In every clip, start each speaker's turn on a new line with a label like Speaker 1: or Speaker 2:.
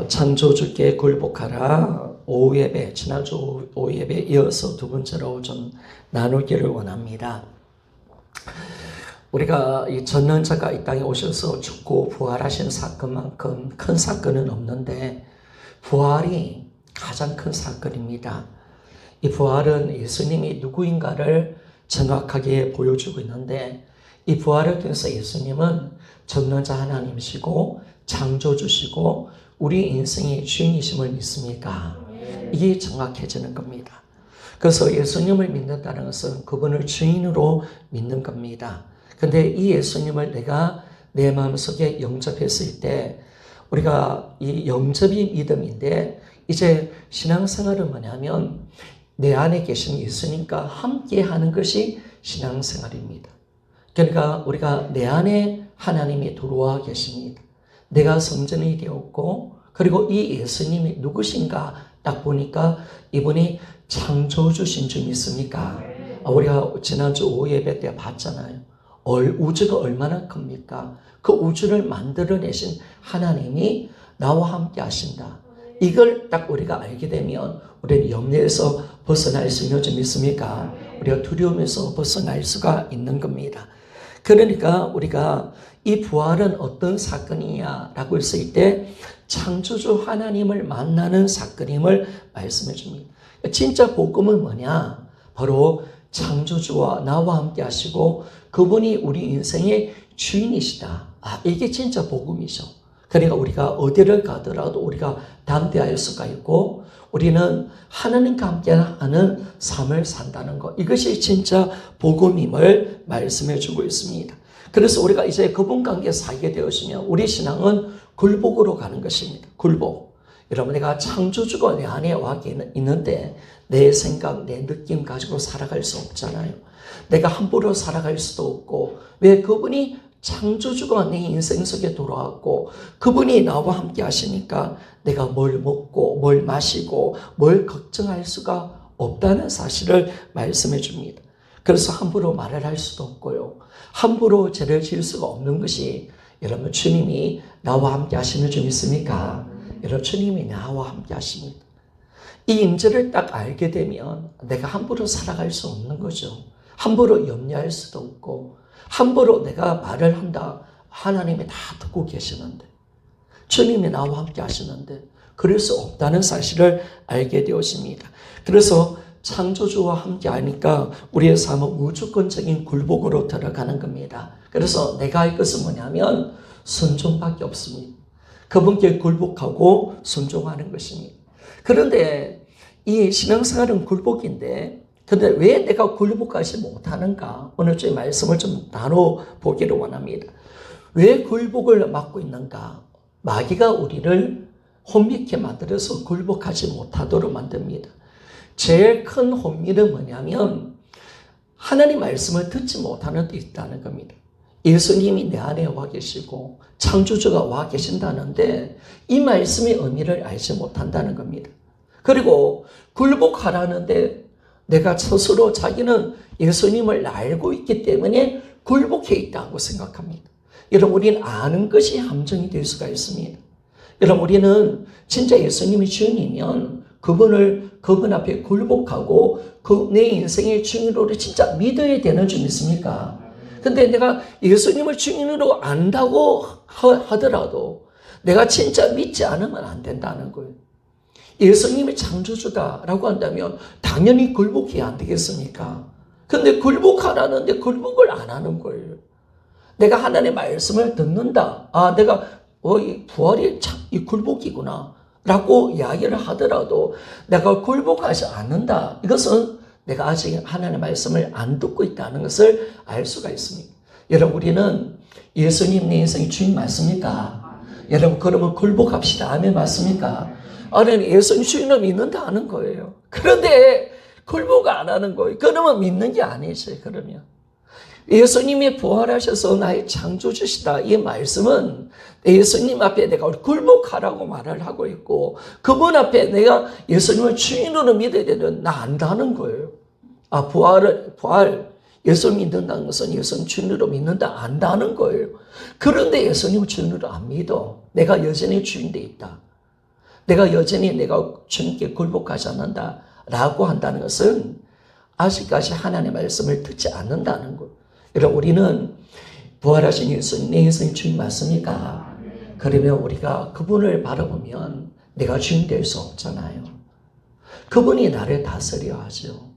Speaker 1: 창조주께 굴복하라 오후 예배, 지난주 오후 예배 이어서 두 번째로 좀 나누기를 원합니다. 우리가 이 전능자가 이 땅에 오셔서 죽고 부활하신 사건만큼 큰 사건은 없는데 부활이 가장 큰 사건입니다. 이 부활은 예수님이 누구인가를 정확하게 보여주고 있는데 이 부활을 통해서 예수님은 전능자 하나님이시고 창조주시고 우리 인생의 주인이심을 믿습니까? 이게 정확해지는 겁니다. 그래서 예수님을 믿는다는 것은 그분을 주인으로 믿는 겁니다. 근데 이 예수님을 내가 내 마음속에 영접했을 때 우리가 이 영접이 믿음인데 이제 신앙생활은 뭐냐면 내 안에 계신 예수님과 함께 하는 것이 신앙생활입니다. 그러니까 우리가 내 안에 하나님이 들어와 계십니다. 내가 성전이 되었고 그리고 이 예수님이 누구신가 딱 보니까 이분이 창조주신 줄 믿습니까? 우리가 지난주 오후 예배 때 봤잖아요. 우주가 얼마나 큽니까? 그 우주를 만들어내신 하나님이 나와 함께 하신다. 이걸 딱 우리가 알게 되면 우리는 염려에서 벗어날 수 있는 줄 믿습니까? 우리가 두려움에서 벗어날 수가 있는 겁니다. 그러니까 우리가 이 부활은 어떤 사건이냐라고 했을 때 창조주 하나님을 만나는 사건임을 말씀해 줍니다. 진짜 복음은 뭐냐? 바로 창조주와 나와 함께 하시고 그분이 우리 인생의 주인이시다. 이게 진짜 복음이죠. 그러니까 우리가 어디를 가더라도 우리가 담대할 수가 있고 우리는 하나님과 함께하는 삶을 산다는 것. 이것이 진짜 복음임을 말씀해 주고 있습니다. 그래서 우리가 이제 그분 관계에 살게 되었으면 우리 신앙은 굴복으로 가는 것입니다. 굴복. 여러분 내가 창조주가 내 안에 와 있는데 내 생각, 내 느낌 가지고 살아갈 수 없잖아요. 내가 함부로 살아갈 수도 없고 왜 그분이 창조주가 내 인생 속에 돌아왔고 그분이 나와 함께 하시니까 내가 뭘 먹고 뭘 마시고 뭘 걱정할 수가 없다는 사실을 말씀해 줍니다. 그래서 함부로 말을 할 수도 없고요. 함부로 죄를 지을 수가 없는 것이 여러분 주님이 나와 함께 하시는 줄 믿습니까? 여러분 주님이 나와 함께 하십니다. 이 임재를 딱 알게 되면 내가 함부로 살아갈 수 없는 거죠. 함부로 염려할 수도 없고 함부로 내가 말을 한다. 하나님이 다 듣고 계시는데 주님이 나와 함께 하시는데 그럴 수 없다는 사실을 알게 되었습니다. 그래서 창조주와 함께 하니까 우리의 삶은 무조건적인 굴복으로 들어가는 겁니다. 그래서 내가 할 것은 뭐냐면 순종밖에 없습니다. 그분께 굴복하고 순종하는 것입니다. 그런데 이 신앙생활은 굴복인데 근데 왜 내가 굴복하지 못하는가? 오늘 주의 말씀을 좀 나눠보기를 원합니다. 왜 굴복을 막고 있는가? 마귀가 우리를 혼미케 만들어서 굴복하지 못하도록 만듭니다. 제일 큰 혼미는 뭐냐면 하나님 말씀을 듣지 못하는 데 있다는 겁니다. 예수님이 내 안에 와 계시고 창조주가 와 계신다는데 이 말씀의 의미를 알지 못한다는 겁니다. 그리고 굴복하라는데 내가 스스로 자기는 예수님을 알고 있기 때문에 굴복해 있다고 생각합니다. 여러분 우리는 아는 것이 함정이 될 수가 있습니다. 여러분 우리는 진짜 예수님이 주님이면 그분 앞에 굴복하고 내 인생의 주인으로 진짜 믿어야 되는 줄 믿습니까? 근데 내가 예수님을 주인으로 안다고 하더라도 내가 진짜 믿지 않으면 안 된다는 거예요. 예수님이 창조주다라고 한다면 당연히 굴복해야 안 되겠습니까? 근데 굴복하라는데 굴복을 안 하는 거예요. 내가 하나님의 말씀을 듣는다. 내가 이 부활이 참 이 굴복이구나 라고 이야기를 하더라도 내가 굴복하지 않는다. 이것은 내가 아직 하나님의 말씀을 안 듣고 있다는 것을 알 수가 있습니다. 여러분 우리는 예수님 내 인생의 주인 맞습니까? 여러분 그러면 굴복합시다. 아멘 맞습니까? 아니 예수님 주인을 믿는다 하는 거예요. 그런데 굴복 안 하는 거예요. 그러면 믿는 게 아니죠. 그러면 예수님이 부활하셔서 나의 창조주시다. 이 말씀은 예수님 앞에 내가 굴복하라고 말을 하고 있고 그분 앞에 내가 예수님을 주인으로 믿어야 되는 나 안다는 거예요. 부활 예수님 믿는다는 것은 예수님 주인으로 믿는다 안다는 거예요. 그런데 예수님을 주인으로 안 믿어. 내가 여전히 주인돼 있다. 내가 여전히 내가 주님께 굴복하지 않는다 라고 한다는 것은 아직까지 하나님의 말씀을 듣지 않는다는 것. 여러분, 우리는 부활하신 예수님, 내 인생 주인 맞습니까? 그러면 우리가 그분을 바라보면 내가 주인 될 수 없잖아요. 그분이 나를 다스려 하죠.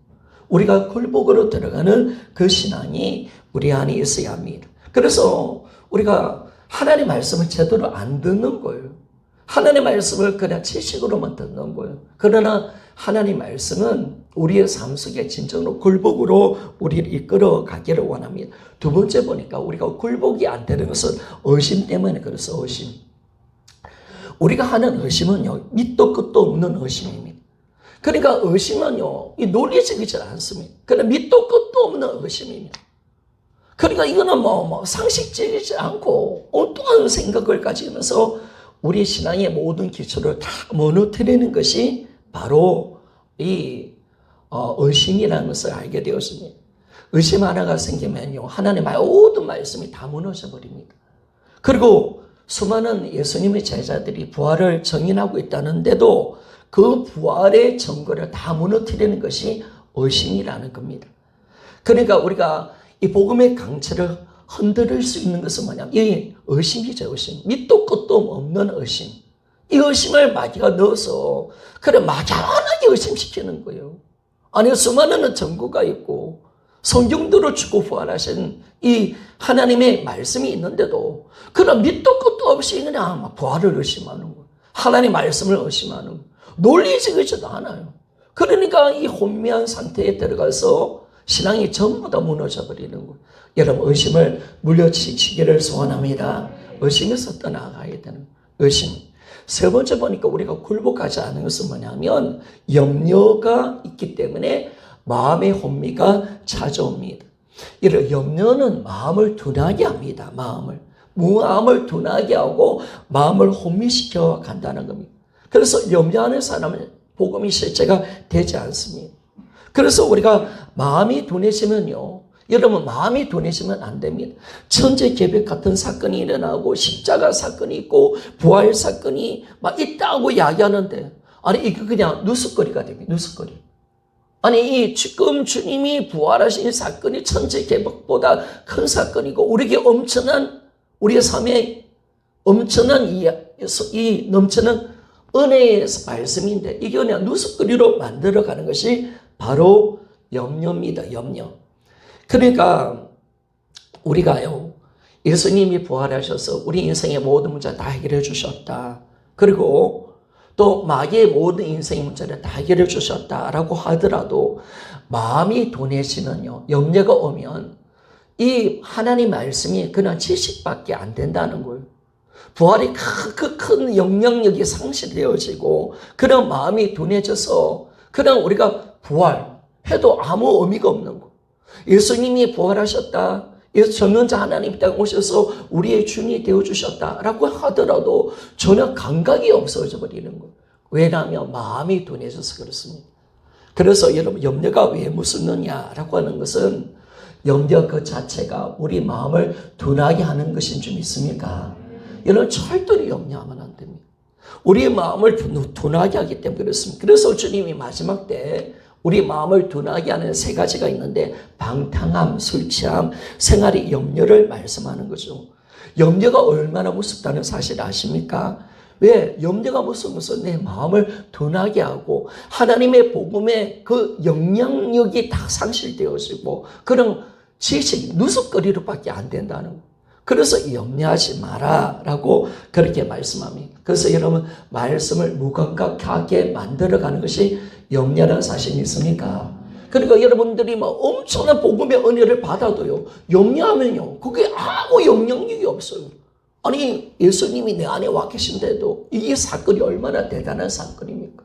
Speaker 1: 우리가 굴복으로 들어가는 그 신앙이 우리 안에 있어야 합니다. 그래서 우리가 하나님의 말씀을 제대로 안 듣는 거예요. 하나님의 말씀을 그냥 지식으로만 듣는 거예요. 그러나 하나님의 말씀은 우리의 삶 속에 진정으로 굴복으로 우리를 이끌어 가기를 원합니다. 두 번째 보니까 우리가 굴복이 안 되는 것은 의심 때문에 그래서 의심. 우리가 하는 의심은요, 밑도 끝도 없는 의심입니다. 그러니까 의심은요, 이 논리적이지 않습니다. 그냥 밑도 끝도 없는 의심입니다. 그러니까 이거는 상식적이지 않고 엉뚱한 생각을 가지면서 우리 신앙의 모든 기초를 다 무너뜨리는 것이 바로 이 의심이라는 것을 알게 되었습니다. 의심 하나가 생기면요, 하나님의 모든 말씀이 다 무너져 버립니다. 그리고 수많은 예수님의 제자들이 부활을 증인하고 있다는데도 그 부활의 증거를 다 무너뜨리는 것이 의심이라는 겁니다. 그러니까 우리가 이 복음의 강체를 흔들 수 있는 것은 뭐냐면 이 의심이죠. 의심. 밑도 끝도 없는 의심. 이 의심을 마귀가 넣어서 그래 막연하게 의심시키는 거예요. 아니, 수많은 증거가 있고 성경대로 죽고 부활하신 이 하나님의 말씀이 있는데도 그런 밑도 끝도 없이 그냥 부활을 의심하는 거예요. 하나님의 말씀을 의심하는 거예요. 논리적이지도 않아요. 그러니까 이 혼미한 상태에 들어가서 신앙이 전부 다 무너져 버리는 거예요. 여러분, 의심을 물려치기를 소원합니다. 의심에서 떠나가야 되는 거예요. 의심. 세 번째 보니까 우리가 굴복하지 않은 것은 뭐냐면 염려가 있기 때문에 마음의 혼미가 찾아옵니다. 이런 염려는 마음을 둔하게 합니다. 마음을 둔하게 하고 마음을 혼미시켜 간다는 겁니다. 그래서 염려하는 사람은 복음이 실제가 되지 않습니다. 그래서 우리가 마음이 둔해지면요, 여러분, 마음이 둔해지면 안 됩니다. 천재개벽 같은 사건이 일어나고 십자가 사건이 있고 부활 사건이 막 있다고 이야기하는데, 아니 이거 그냥 누스거리가 됩니다. 누스거리. 아니 이 지금 주님이 부활하신 사건이 천재개벽보다 큰 사건이고 우리에게 엄청난 우리의 삶에 엄청난 이 넘치는 은혜의 말씀인데 이게 그냥 누스거리로 만들어가는 것이 바로 염려입니다. 염려. 그러니까 우리가요, 예수님이 부활하셔서 우리 인생의 모든 문제를 다 해결해 주셨다. 그리고 또 마귀의 모든 인생의 문제를 다 해결해 주셨다라고 하더라도 마음이 둔해지면요, 염려가 오면 이 하나님 말씀이 그냥 지식밖에 안 된다는 거예요. 부활이 그 큰 영향력이 상실되어지고 그런 마음이 둔해져서 그냥 우리가 부활해도 아무 의미가 없는 거예요. 예수님이 부활하셨다. 전능자 하나님 땅에 오셔서 우리의 주인이 되어주셨다라고 하더라도 전혀 감각이 없어져 버리는 거예요. 왜냐하면 마음이 둔해져서 그렇습니다. 그래서 여러분, 염려가 왜 무섭느냐라고 하는 것은 염려 그 자체가 우리 마음을 둔하게 하는 것인 줄 믿습니까? 여러분, 절대로 염려하면 안 됩니다. 우리의 마음을 둔하게 하기 때문에 그렇습니다. 그래서 주님이 마지막 때 우리 마음을 둔하게 하는 세 가지가 있는데 방탕함, 술 취함, 생활의 염려를 말씀하는 거죠. 염려가 얼마나 무섭다는 사실 아십니까? 왜? 염려가 무서워서 내 마음을 둔하게 하고 하나님의 복음의 그 영향력이 다 상실되어지고 그런 지식, 누수거리로밖에 안 된다는 거예요. 그래서 염려하지 마라 라고 그렇게 말씀합니다. 그래서 여러분, 말씀을 무감각하게 만들어가는 것이 염려라는 사실이 있습니까? 그러니까 여러분들이 막 엄청난 복음의 은혜를 받아도요, 염려하면요, 그게 아무 영향력이 없어요. 아니, 예수님이 내 안에 와 계신데도 이 사건이 얼마나 대단한 사건입니까?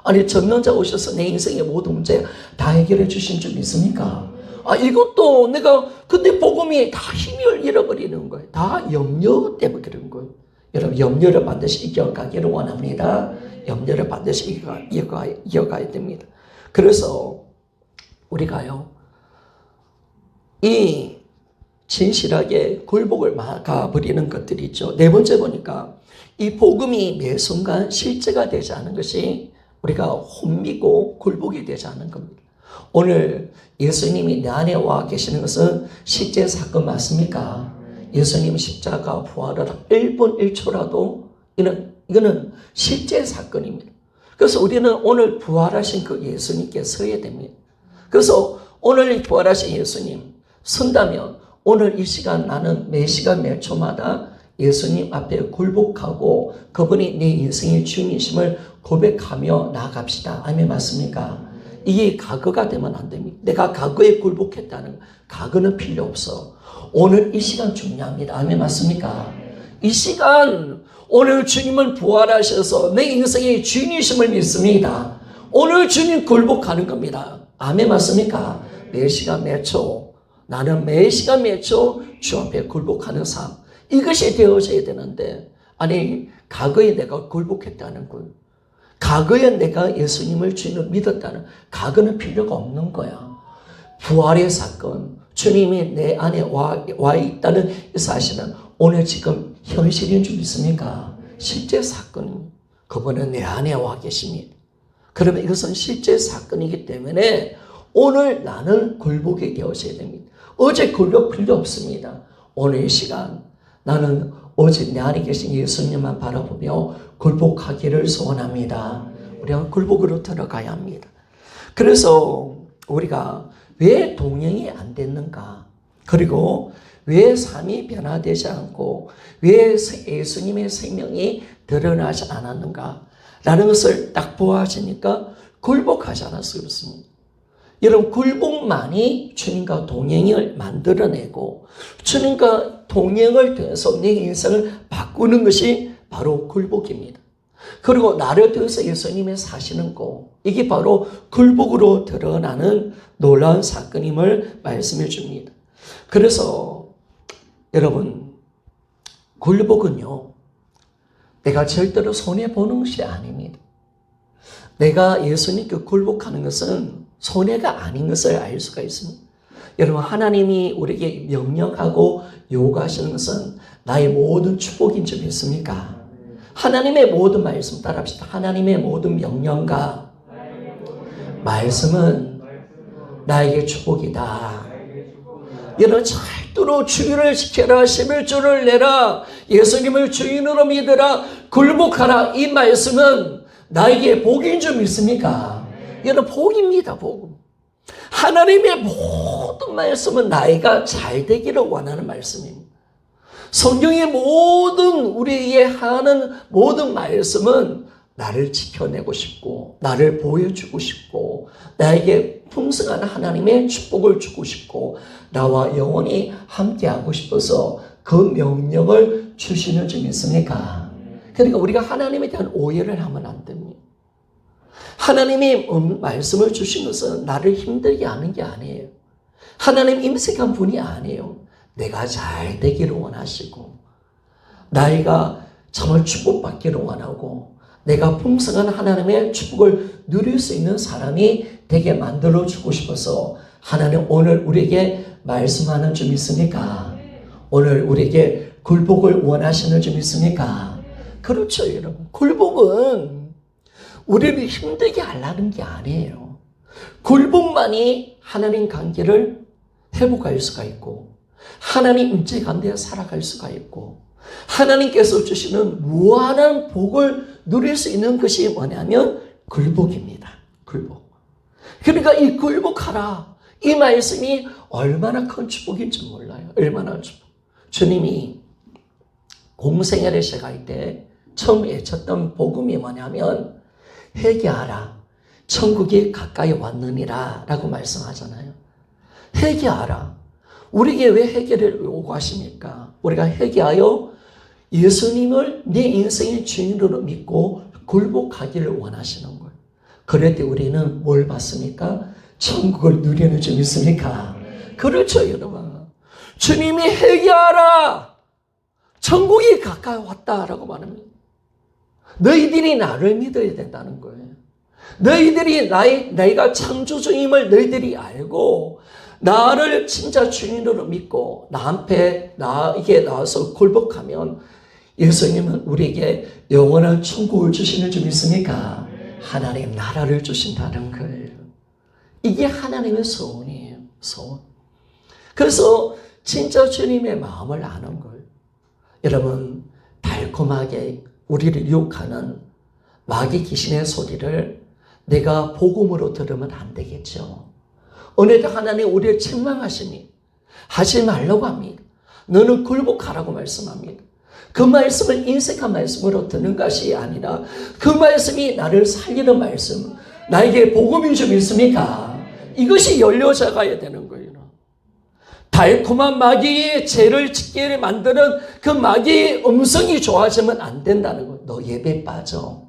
Speaker 1: 아니, 전능자 오셔서 내 인생의 모든 문제 다 해결해 주신 줄 믿습니까? 이것도 내가, 근데 복음이 다 힘을 잃어버리는 거예요. 다 염려 때문에 그런 거예요. 여러분, 염려를 반드시 이겨가기를 원합니다. 염려를 반드시 이겨가야 됩니다. 그래서 우리가요, 이 진실하게 굴복을 막아버리는 것들이 있죠. 네 번째 보니까 이 복음이 매 순간 실제가 되지 않은 것이 우리가 혼미고 굴복이 되지 않은 겁니다. 오늘 예수님이 내 안에 와 계시는 것은 실제 사건 맞습니까? 예수님 십자가 부활을 1분 1초라도 이거는 실제 사건입니다. 그래서 우리는 오늘 부활하신 그 예수님께 서야 됩니다. 그래서 오늘 부활하신 예수님 선다면 오늘 이 시간 나는 매 시간 매 초마다 예수님 앞에 굴복하고 그분이 내 인생의 주님이심을 고백하며 나아갑시다. 아멘 맞습니까? 이게 과거가 되면 안 됩니다. 내가 과거에 굴복했다는 과거는 필요 없어. 오늘 이 시간 중요합니다. 아멘 맞습니까? 이 시간 오늘 주님은 부활하셔서 내 인생의 주님이심을 믿습니다. 오늘 주님 굴복하는 겁니다. 아멘 맞습니까? 매 시간 매 초 나는 매 시간 매 초 주 앞에 굴복하는 삶 이것이 되어져야 되는데 아니 과거에 내가 굴복했다는 걸 과거에 내가 예수님을 주님을 믿었다는 과거는 필요가 없는 거야. 부활의 사건 주님이 내 안에 와 있다는 이 사실은 오늘 지금 현실인 줄 믿습니까? 실제 사건입니다. 그분은 내 안에 와 계십니다. 그러면 이것은 실제 사건이기 때문에 오늘 나는 굴복이 되어져야 됩니다. 어제 굴복 필요 없습니다. 오늘 이 시간 나는 오직 내 안에 계신 예수님만 바라보며 굴복하기를 소원합니다. 우리가 굴복으로 들어가야 합니다. 그래서 우리가 왜 동행이 안 됐는가? 그리고 왜 삶이 변화되지 않고 왜 예수님의 생명이 드러나지 않았는가? 라는 것을 딱 보아지니까 굴복하지 않아서 그렇습니다. 여러분 굴복만이 주님과 동행을 만들어내고 주님과 동행을 통해서 내 인생을 바꾸는 것이 바로 굴복입니다. 그리고 나를 통해서 예수님이 사시는 것 이게 바로 굴복으로 드러나는 놀라운 사건임을 말씀해 줍니다. 그래서 여러분 굴복은요 내가 절대로 손해보는 것이 아닙니다. 내가 예수님께 굴복하는 것은 손해가 아닌 것을 알 수가 있습니다. 여러분 하나님이 우리에게 명령하고 요구하시는 것은 나의 모든 축복인 줄 믿습니까? 하나님의 모든 말씀 따라합시다. 하나님의 모든 명령과 말씀은 나에게 축복이다. 여러분 절대로 주의를 지켜라 11조를 내라 예수님을 주인으로 믿으라 굴복하라 이 말씀은 나에게 복인 줄 믿습니까? 여러분 복입니다. 복. 하나님의 모든 말씀은 나이가 잘 되기를 원하는 말씀입니다. 성경의 모든 우리에게 하는 모든 말씀은 나를 지켜내고 싶고 나를 보여주고 싶고 나에게 풍성한 하나님의 축복을 주고 싶고 나와 영원히 함께하고 싶어서 그 명령을 주시는 줄 믿습니까? 그러니까 우리가 하나님에 대한 오해를 하면 안 됩니다. 하나님이 말씀을 주신 것은 나를 힘들게 하는 게 아니에요. 하나님 임색한 분이 아니에요. 내가 잘 되기를 원하시고 나이가 정말 축복받기를 원하고 내가 풍성한 하나님의 축복을 누릴 수 있는 사람이 되게 만들어주고 싶어서 하나님 오늘 우리에게 말씀하는 줄 믿습니까? 오늘 우리에게 굴복을 원하시는 줄 믿습니까? 그렇죠 여러분. 굴복은 우리를 힘들게 하려는 게 아니에요. 굴복만이 하나님 관계를 회복할 수가 있고 하나님 임재 가운데 살아갈 수가 있고 하나님께서 주시는 무한한 복을 누릴 수 있는 것이 뭐냐면 굴복입니다. 굴복. 그러니까 이 굴복하라 이 말씀이 얼마나 큰 축복인지 몰라요. 얼마나 축복. 주님이 공생애를 시작할 때 처음 외쳤던 복음이 뭐냐면 회개하라 천국이 가까이 왔느니라 라고 말씀하잖아요. 회개하라. 우리에게 왜 회개를 요구하십니까? 우리가 회개하여 예수님을 내 인생의 주인으로 믿고 굴복하기를 원하시는 거예요. 그럴 때 우리는 뭘 받습니까? 천국을 누리는 줄 믿습니까? 그렇죠 여러분. 주님이 회개하라 천국이 가까이 왔다라고 말합니다. 너희들이 나를 믿어야 된다는 거예요. 너희들이 내가 창조주임을 너희들이 알고 나를 진짜 주인으로 믿고 나한테 나에게 나와서 굴복하면 예수님은 우리에게 영원한 천국을 주시는 줄 믿습니까? 하나님 나라를 주신다는 거예요. 이게 하나님의 소원이에요. 소원. 그래서 진짜 주님의 마음을 아는 거예요. 여러분, 달콤하게 우리를 유혹하는 마귀 귀신의 소리를 내가 복음으로 들으면 안 되겠죠. 오늘도 하나님 우리를 책망하시니 하지 말라고 합니다. 너는 굴복하라고 말씀합니다. 그 말씀을 인색한 말씀으로 듣는 것이 아니라 그 말씀이 나를 살리는 말씀, 나에게 복음인 줄 믿습니까? 이것이 열려져가야 되는 거예요. 달콤한 마귀의 죄를 짓게 만드는 그 마귀의 음성이 좋아지면 안 된다는 거예요. 너 예배 빠져.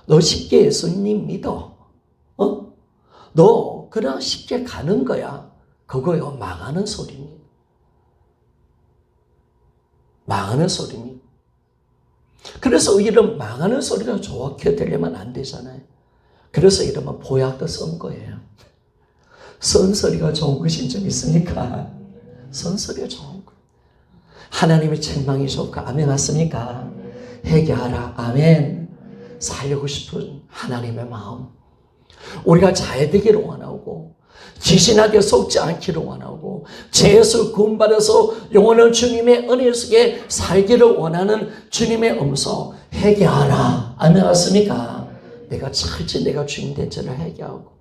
Speaker 1: 너 쉽게 예수님 믿어. 너 그냥 쉽게 가는 거야. 그거요, 망하는 소리니. 망하는 소리니. 그래서 이런 망하는 소리가 좋게 들리면 안 되잖아요. 그래서 이러면 보약도 쓴 거예요. 선소리가 좋은 것인 줄 믿습니까? 선소리가 좋은 거예요. 하나님의 책망이 좋을까? 아멘 맞습니까? 회개하라. 아멘. 살려고 싶은 하나님의 마음. 우리가 잘 되기를 원하고 귀신에게 속지 않기를 원하고 죄에서 구원받아서 영원한 주님의 은혜 속에 살기를 원하는 주님의 음성 회개하라. 아멘 맞습니까? 내가 철저히 내가 주인된 죄를 회개하고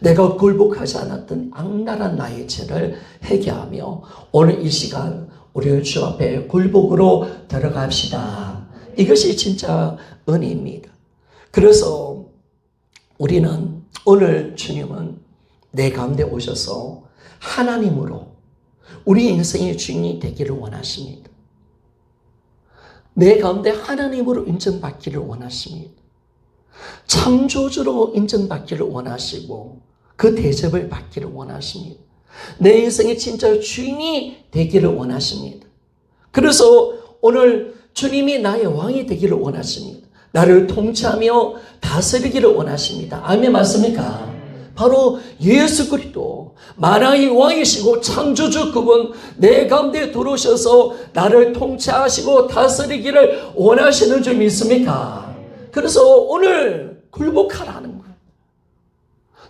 Speaker 1: 내가 굴복하지 않았던 악랄한 나의 죄를 회개하며 오늘 이 시간 우리는 주 앞에 굴복으로 들어갑시다. 이것이 진짜 은혜입니다. 그래서 우리는 오늘 주님은 내 가운데 오셔서 하나님으로 우리 인생의 주인이 되기를 원하십니다. 내 가운데 하나님으로 인정받기를 원하십니다. 창조주로 인정받기를 원하시고 그 대접을 받기를 원하십니다. 내 인생의 진짜 주인이 되기를 원하십니다. 그래서 오늘 주님이 나의 왕이 되기를 원하십니다. 나를 통치하며 다스리기를 원하십니다. 아멘 맞습니까? 바로 예수 그리스도 만왕의 왕이시고 창조주 그분 내 가운데 들어오셔서 나를 통치하시고 다스리기를 원하시는 줄 믿습니까? 그래서 오늘 굴복하라는 거예요.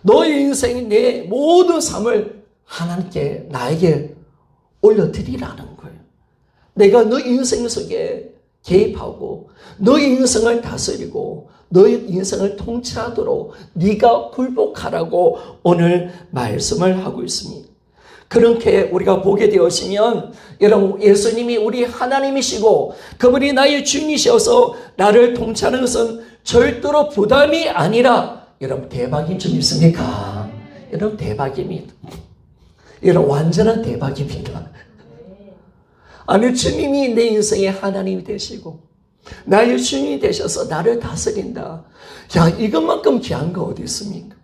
Speaker 1: 너의 인생 내 모든 삶을 하나님께 나에게 올려드리라는 거예요. 내가 너 인생 속에 개입하고 너의 인생을 다스리고 너의 인생을 통치하도록 네가 굴복하라고 오늘 말씀을 하고 있습니다. 그렇게 우리가 보게 되었으면 여러분 예수님이 우리 하나님이시고 그분이 나의 주인이셔서 나를 통치하는 것은 절대로 부담이 아니라 여러분 대박인 줄 믿습니까? 여러분 대박입니다. 여러분 완전한 대박입니다. 아니 주님이 내 인생의 하나님이 되시고 나의 주인이 되셔서 나를 다스린다. 야 이것만큼 귀한 거 어디 있습니까?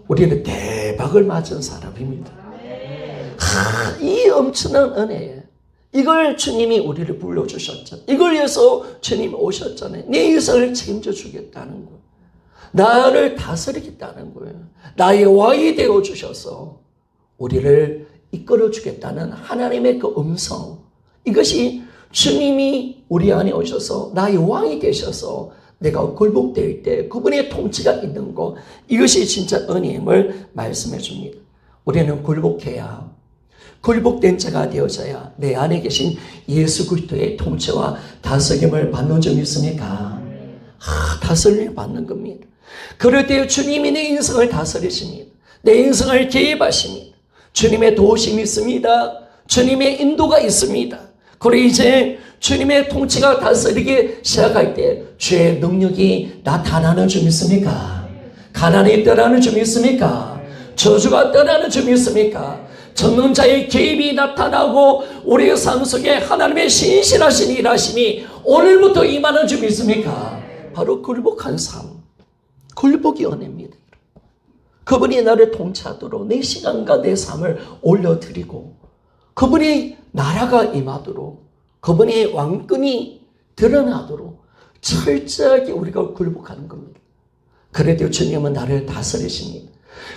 Speaker 1: 우리는 대박을 맞은 사람입니다. 이 엄청난 은혜에 이걸 주님이 우리를 불러주셨잖아요. 이걸 위해서 주님이 오셨잖아요. 내 인생을 책임져 주겠다는 거예요. 나를 다스리겠다는 거예요. 나의 왕이 되어주셔서 우리를 이끌어 주겠다는 하나님의 그 음성, 이것이 주님이 우리 안에 오셔서 나의 왕이 되셔서 내가 굴복될 때 그분의 통치가 있는 것, 이것이 진짜 은혜임을 말씀해 줍니다. 우리는 굴복해야, 굴복된 자가 되어져야 내 안에 계신 예수 그리스도의 통치와 다스림을 받는 점 있습니까? 다스림을 받는 겁니다. 그럴 때 주님이 내 인생을 다스리십니다. 내 인생을 개입하십니다. 주님의 도우심이 있습니다. 주님의 인도가 있습니다. 그리고 이제 주님의 통치가 다스리기 시작할 때 죄의 능력이 나타나는 줄 믿습니까? 가난이 떠나는 줄 믿습니까? 저주가 떠나는 줄 믿습니까? 전능 자의 개입이 나타나고 우리의 삶 속에 하나님의 신실하신 일하심이 오늘부터 임하는 줄 믿습니까? 바로 굴복한 삶, 굴복이 은혜입니다. 그분이 나를 통치하도록 내 시간과 내 삶을 올려드리고 그분이 나라가 임하도록 그분의 왕권이 드러나도록 철저하게 우리가 굴복하는 겁니다. 그래도 주님은 나를 다스리십니다.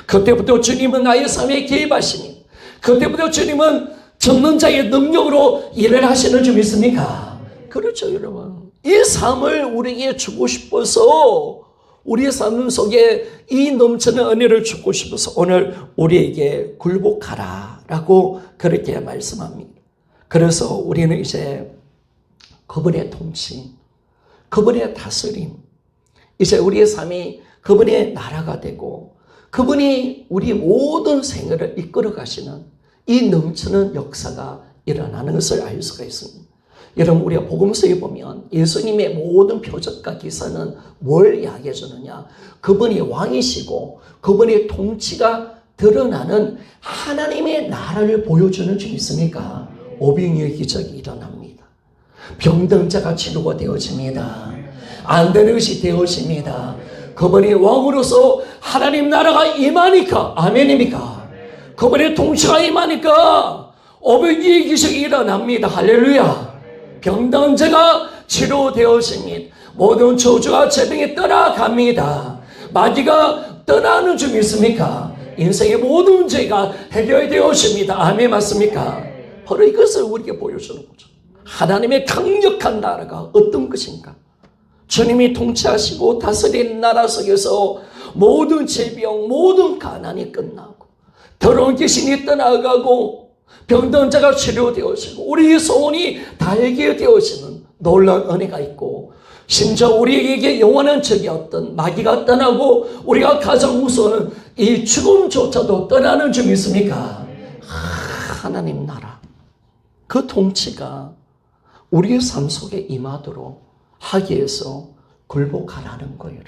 Speaker 1: 그때부터 주님은 나의 삶에 개입하십니다. 그때부터 주님은 전능 자의 능력으로 일을 하시는 줄 믿습니까? 그렇죠 여러분. 이 삶을 우리에게 주고 싶어서 우리의 삶 속에 이 넘치는 은혜를 주고 싶어서 오늘 우리에게 굴복하라 라고 그렇게 말씀합니다. 그래서 우리는 이제 그분의 통치, 그분의 다스림, 이제 우리의 삶이 그분의 나라가 되고 그분이 우리 모든 생애를 이끌어 가시는 이 넘치는 역사가 일어나는 것을 알 수가 있습니다. 여러분, 우리가 복음서에 보면 예수님의 모든 표적과 기사는 뭘 이야기해 주느냐? 그분이 왕이시고 그분의 통치가 드러나는 하나님의 나라를 보여주는 줄 있습니까? 오병이의 기적이 일어납니다. 병든 자가 치료가 되어집니다. 안 되는 것이 되어집니다. 그분이 왕으로서 하나님 나라가 임하니까, 아멘입니까? 그분의 통치가 임하니까 오병이의 기적이 일어납니다. 할렐루야. 병든 자가 치료되었습니다. 모든 저주가 재병이 떠나갑니다. 마귀가 떠나는 줄 믿습니까? 인생의 모든 죄가 해결되었습니다. 아멘, 맞습니까? 바로 이것을 우리에게 보여주는 거죠. 하나님의 강력한 나라가 어떤 것인가? 주님이 통치하시고 다스리는 나라 속에서 모든 질병, 모든 가난이 끝나고 더러운 귀신이 떠나가고 병든 자가 치료되어지고 우리의 소원이 달게 되어지는 놀라운 은혜가 있고, 심지어 우리에게 영원한 적이었던 마귀가 떠나고 우리가 가장 무서운 이 죽음조차도 떠나는 줄 믿습니까? 하나님 나라, 그 통치가 우리의 삶 속에 임하도록 하기 위해서 굴복하라는 거예요.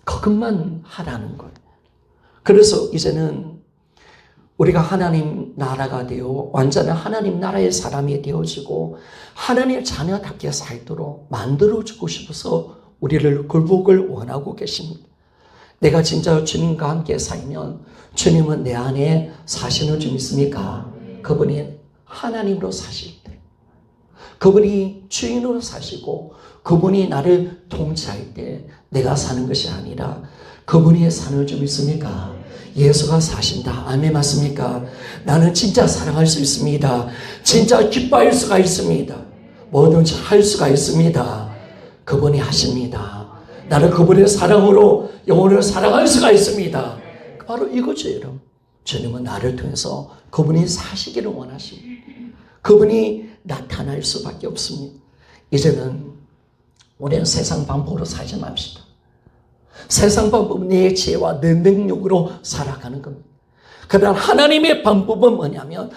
Speaker 1: 그것만 하라는 거예요. 그래서 이제는 우리가 하나님 나라가 되어 완전한 하나님 나라의 사람이 되어지고 하나님의 자녀답게 살도록 만들어주고 싶어서 우리를 굴복을 원하고 계십니다. 내가 진짜 주님과 함께 살면 주님은 내 안에 사시는 줄 믿습니까? 그분이 하나님으로 사실 때, 그분이 주인으로 사시고 그분이 나를 통치할 때 내가 사는 것이 아니라 그분이 사는 줄 믿습니까? 예수가 사신다. 아멘, 맞습니까? 나는 진짜 사랑할 수 있습니다. 진짜 기뻐할 수가 있습니다. 뭐든지 할 수가 있습니다. 그분이 하십니다. 나는 그분의 사랑으로 영혼을 사랑할 수가 있습니다. 바로 이거죠, 여러분. 주님은 나를 통해서 그분이 사시기를 원하십니다. 그분이 나타날 수밖에 없습니다. 이제는 우리는 세상 방법으로 살지 맙시다. 세상 방법은 내 지혜와 내 능력으로 살아가는 겁니다. 그러나 하나님의 방법은 뭐냐면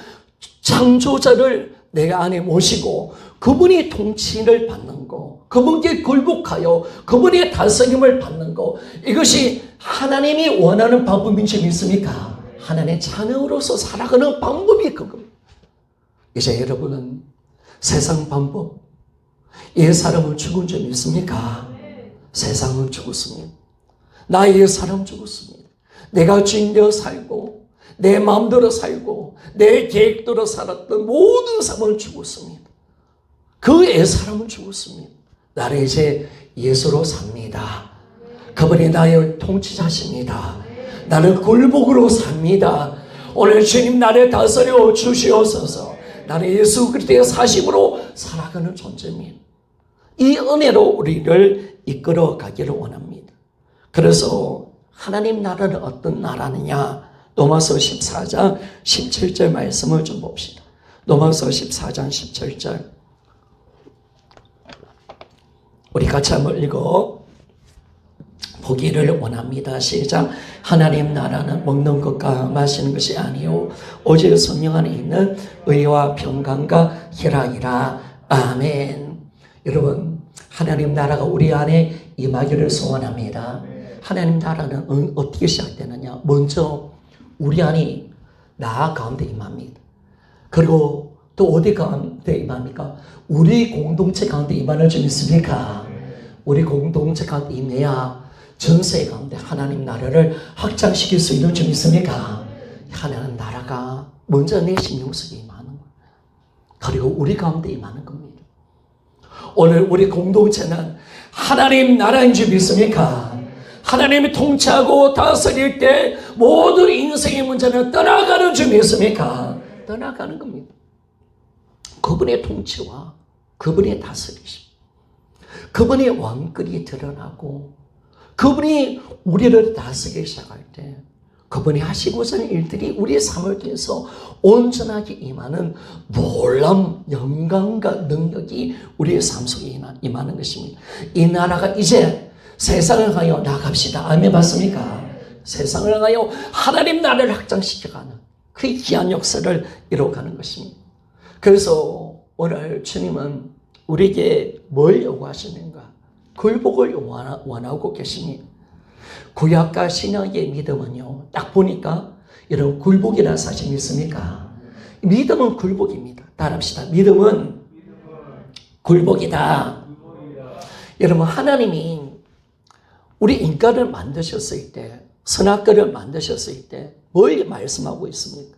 Speaker 1: 창조자를 내 안에 모시고 그분이 통치를 받는 거, 그분께 굴복하여 그분의 다스림을 받는 거, 이것이 하나님이 원하는 방법인지 믿습니까? 하나님의 자녀로서 살아가는 방법이 그겁니다. 이제 여러분은 세상 방법, 옛 사람은 죽은 줄 믿습니까? 세상은 죽었습니다. 나의 옛 사람 죽었습니다. 내가 주인되어 살고 내 마음대로 살고 내 계획대로 살았던 모든 삶은 죽었습니다. 그 옛 사람은 죽었습니다. 나를 이제 예수로 삽니다. 그분이 나의 통치자십니다. 나는 굴복으로 삽니다. 오늘 주님 나를 다스려 주시옵소서. 나는 예수 그리스도의 사심으로 살아가는 존재입니다. 이 은혜로 우리를 이끌어 가기를 원합니다. 그래서 하나님 나라는 어떤 나라느냐? 로마서 14장 17절 말씀을 좀 봅시다. 로마서 14장 17절 우리 같이 한번 읽어 보기를 원합니다. 시작. 하나님 나라는 먹는 것과 마시는 것이 아니요 오직 성령 안에 있는 의와 평강과 희락이라. 아멘. 여러분, 하나님 나라가 우리 안에 임하기를 소원합니다. 하나님 나라는 어떻게 시작되느냐? 먼저 우리 안이 나 가운데 임합니다. 그리고 또 어디 가운데 임합니까? 우리 공동체 가운데 임하는 줄 믿습니까? 우리 공동체 가운데 임해야 전세 가운데 하나님 나라를 확장시킬 수 있는 줄 믿습니까? 하나님 나라가 먼저 내 심령 속에 임하는 거예요. 그리고 우리 가운데 임하는 겁니다. 오늘 우리 공동체는 하나님 나라인 줄 믿습니까? 하나님이 통치하고 다스릴 때 모든 인생의 문제는 떠나가는 줄 믿습니까? 떠나가는 겁니다. 그분의 통치와 그분이 다스리십니다. 그분의 왕권이 드러나고 그분이 우리를 다스리기 시작할 때 그분이 하시고자 하는 일들이 우리의 삶을 통해서 온전하게 임하는 놀라운 영광과 능력이 우리의 삶 속에 임하는 것입니다. 이 나라가 이제 세상을 향하여 나갑시다. 아멘 맞습니까? 세상을 향하여 하나님 나라를 확장시켜가는 그 귀한 역사를 이뤄가는 것입니다. 그래서 오늘 주님은 우리에게 뭘 요구하시는가? 굴복을 원하고 계십니다. 구약과 신약의 믿음은요, 딱 보니까 여러분 굴복이라는 사실 믿습니까? 믿음은 굴복입니다. 따라합시다. 믿음은 굴복이다. 여러분 하나님이 우리 인간을 만드셨을 때, 선악과를 만드셨을 때 뭘 말씀하고 있습니까?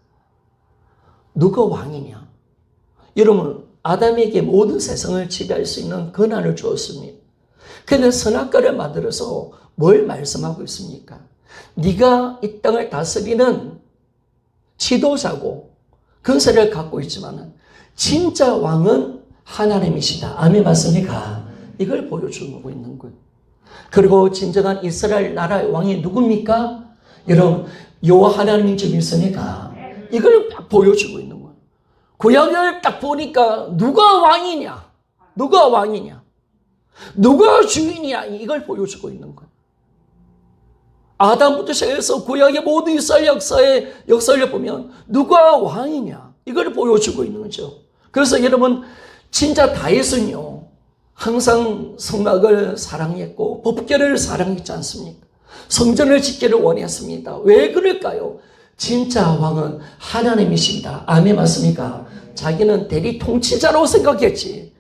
Speaker 1: 누가 왕이냐? 여러분 아담에게 모든 세상을 지배할 수 있는 권한을 주었습니다. 그런데 선악과를 만들어서 뭘 말씀하고 있습니까? 네가 이 땅을 다스리는 지도자고 권세를 갖고 있지만 진짜 왕은 하나님이시다. 아멘 맞습니까? 이걸 보여주고 있는 거예요. 그리고 진정한 이스라엘 나라의 왕이 누굽니까? 여러분 여호와 하나님인 줄 믿습니까? 이걸 보여주고 있는 거예요. 구약을 딱 보니까 누가 왕이냐? 누가 왕이냐? 누가 주인이냐? 이걸 보여주고 있는 거예요. 아담부터 시작해서 구약의 모든 이스라엘 역사를 보면 누가 왕이냐? 이걸 보여주고 있는 거죠. 그래서 여러분 진짜 다윗은요 항상 성막을 사랑했고 법궤를 사랑했지 않습니까? 성전을 짓기를 원했습니다. 왜 그럴까요? 진짜 왕은 하나님이십니다. 아멘 맞습니까? 자기는 대리 통치자로 생각했지.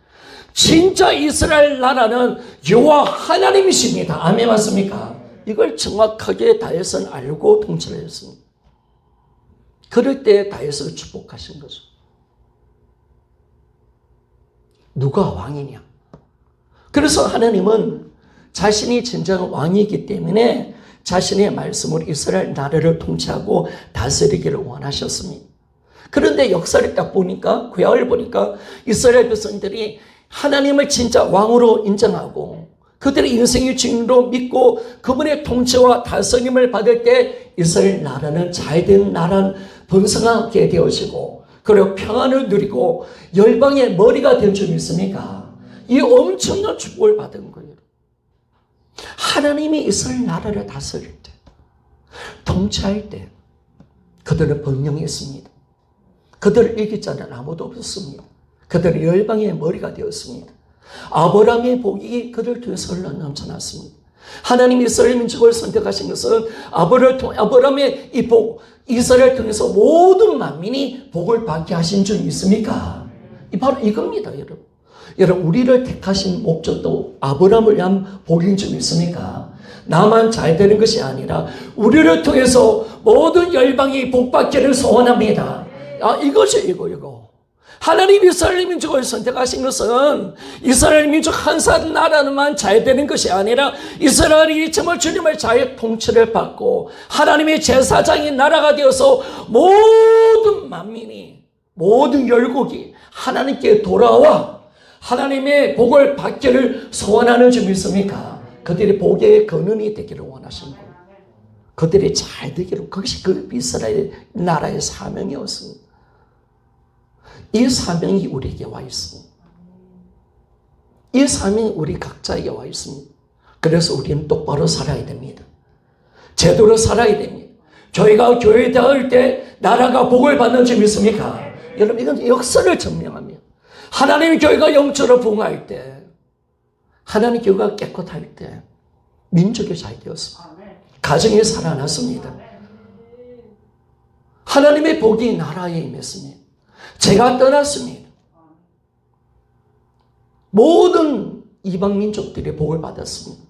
Speaker 1: 진짜 이스라엘 나라는 여호와 하나님이십니다. 아멘 맞습니까? 이걸 정확하게 다윗은 알고 통치를 했습니다. 그럴 때 다윗을 축복하신 거죠. 누가 왕이냐? 그래서 하나님은 자신이 진정한 왕이기 때문에 자신의 말씀으로 이스라엘 나라를 통치하고 다스리기를 원하셨습니다. 그런데 역사를 딱 보니까 구약을 보니까 이스라엘 백성들이 하나님을 진짜 왕으로 인정하고 그들의 인생의 주인으로 믿고 그분의 통치와 다스림을 받을 때 이스라엘 나라는 잘된 나라는 번성하게 되어지고 그리고 평안을 누리고 열방의 머리가 된 줄 믿습니까? 이 엄청난 축복을 받은 거예요. 하나님이 이스라엘 나라를 다스릴 때, 통치할 때 그들은 번영했습니다. 그들을 이길 자는 아무도 없었습니다. 그들은 열방의 머리가 되었습니다. 아브라함의 복이 그들 통해서 넘쳐났습니다. 하나님이 이스라엘 민족을 선택하신 것은 아브라함의 이 복, 이스라엘을 통해서 모든 만민이 복을 받게 하신 줄 믿습니까? 바로 이겁니다, 여러분. 여러분, 우리를 택하신 목적도 아브라함을 위한 복인 줄 믿습니까? 나만 잘 되는 것이 아니라 우리를 통해서 모든 열방이 복받기를 소원합니다. 이거죠, 이거. 하나님 이스라엘 민족을 선택하신 것은 이스라엘 민족 한 나라만 잘 되는 것이 아니라 이스라엘이 정말 주님의 자유 통치를 받고 하나님의 제사장인 나라가 되어서 모든 만민이 모든 열국이 하나님께 돌아와 하나님의 복을 받기를 소원하는 줄 믿습니까? 그들이 복의 근원이 되기를 원하신 거예요. 그들이 잘 되기를, 그것이 그 이스라엘 나라의 사명이었습니다. 이 사명이 우리에게 와 있습니다. 이 사명이 우리 각자에게 와 있습니다. 그래서 우리는 똑바로 살아야 됩니다. 제대로 살아야 됩니다. 저희가 교회에 닿을 때 나라가 복을 받는 줄 믿습니까? 여러분, 이건 역사를 증명합니다. 하나님의 교회가 영적으로 부흥할 때, 하나님의 교회가 깨끗할 때 민족이 잘 되었습니다. 가정이 살아났습니다. 하나님의 복이 나라에 임했습니다. 제가 떠났습니다. 모든 이방 민족들이 복을 받았습니다.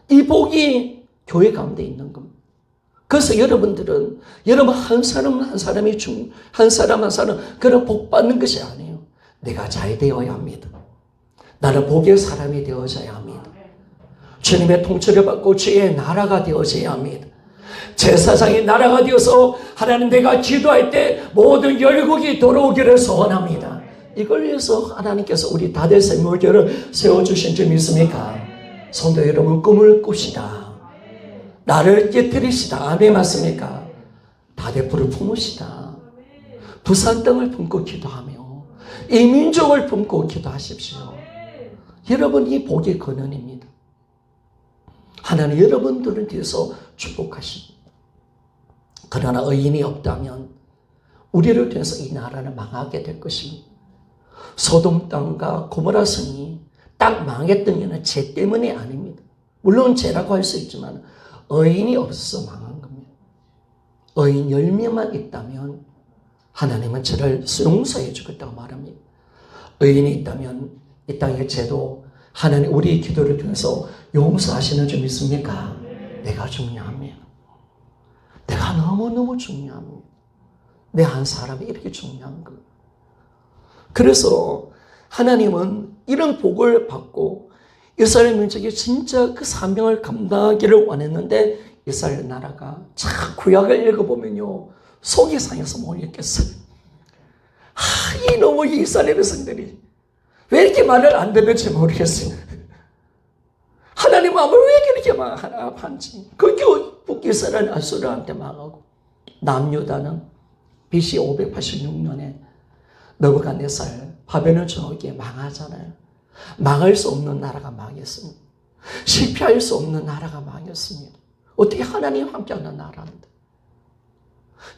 Speaker 1: 이 복이 교회 가운데 있는 겁니다. 그래서 여러분들은 여러분 한 사람 한 사람이 한 사람 그런 복 받는 것이 아니에요. 내가 잘 되어야 합니다. 나는 복의 사람이 되어져야 합니다. 주님의 통치를 받고 주의 나라가 되어져야 합니다. 제사장의 나라가 되어서 하나님 내가 기도할 때 모든 열국이 돌아오기를 소원합니다. 이걸 위해서 하나님께서 우리 다데스 물교를 세워주신 줄 믿습니까? 성도 여러분, 꿈을 꿉시다. 나를 깨뜨리시다. 아멘 맞습니까? 다대포를 품으시다. 부산 땅을 품고 기도하며 이 민족을 품고 기도하십시오. 여러분, 이 복의 근원입니다. 하나님 여러분들을 위해서 축복하십니다. 그러나 의인이 없다면 우리를 통해서 이 나라는 망하게 될 것입니다. 소돔 땅과 고모라 성이 딱 망했던 이유는 죄 때문이 아닙니다. 물론 죄라고 할 수 있지만 의인이 없어서 망한 겁니다. 의인 10명만 있다면 하나님은 저를 용서해 주겠다고 말합니다. 의인이 있다면 이 땅의 죄도 하나님 우리의 기도를 통해서 용서하시는 줄 믿습니까? 내가 중요합니다. 내가 너무너무 중요합니다. 내 한 사람이 이렇게 중요한 겁니다. 그래서 하나님은 이런 복을 받고 이스라엘 민족이 진짜 그 사명을 감당하기를 원했는데 이스라엘 나라가 참 구약을 읽어보면요 속이 상해서 못 읽겠어요. 이 너무 이스라엘 백성들이 왜 이렇게 말을 안 듣는지 모르겠어요. 하나님 마음을 왜 이렇게 망하는지. 그 북이스라엘 아수르한테 망하고 남유다는 BC 586년에 느부갓네살 바벨론 정복에 망하잖아요. 망할 수 없는 나라가 망했습니다. 실패할 수 없는 나라가 망했습니다. 어떻게 하나님 함께하는 나라인데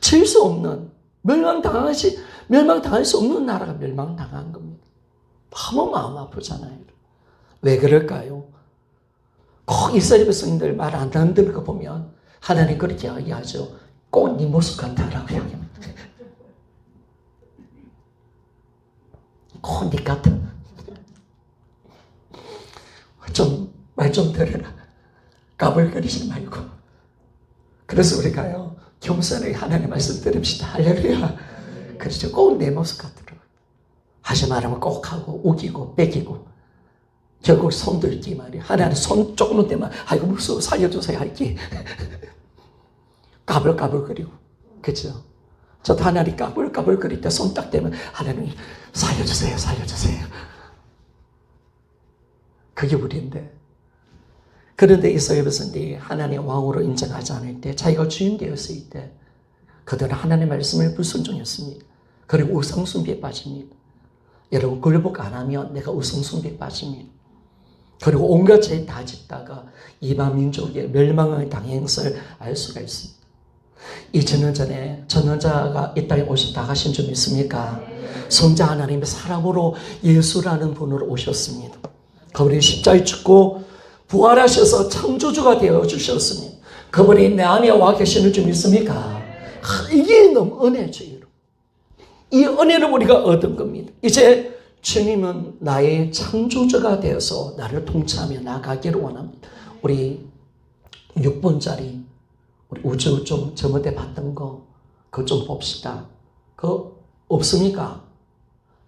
Speaker 1: 질 수 없는 멸망당할 수 없는 나라가 멸망당한 겁니다. 너무 마음 아프잖아요. 왜 그럴까요? 꼭 이스라엘 백성들 말 안 듣는 거 보면 하나님 그렇게 이야기하죠. 꼭 네 모습 같아라고 이야기합니다. 꼭 네 같아. 말 좀 들으라. 까불거리지 말고. 그래서 우리가요 겸손하게 하나님의 말씀 들읍시다. 할렐루야. 그렇죠. 꼭 내 모습 같더라고요. 하지 말하면 꼭 하고 우기고 뺏기고 결국 손 들기 말이야. 하나님 손 조금만 대면 아이고 무서워 살려주세요 할게. 까불까불거리고. 그렇죠. 저도 하나님 까불까불거릴 때 손 딱 대면 하나님 살려주세요 살려주세요. 그게 우리인데. 그런데 이스라엘 백성들이 하나님의 왕으로 인정하지 않을 때 자기가 주인 되었을 때 그들은 하나님의 말씀을 불순종했습니다. 그리고 우상숭배에 빠집니다. 여러분 굴복 안 하면 내가 우상숭배에 빠집니다. 그리고 온갖 죄 다 짓다가 이방 민족의 멸망을 당한 것을 알 수가 있습니다. 2000년 전에 전능자가 이 땅에 오셨다 가신 줄 믿습니까? 성자 하나님의 사람으로 예수라는 분으로 오셨습니다. 그분이 십자가에 죽고 부활하셔서 창조주가 되어주셨습니다. 그분이 내 안에 와 계시는 줄 믿습니까? 이게 너무 은혜죠. 이 은혜를 우리가 얻은 겁니다. 이제 주님은 나의 창조주가 되어서 나를 통치하며 나가기를 원합니다. 우리 6분짜리 우리 우주 좀 저번에 봤던 거 그거 좀 봅시다. 그거 없습니까?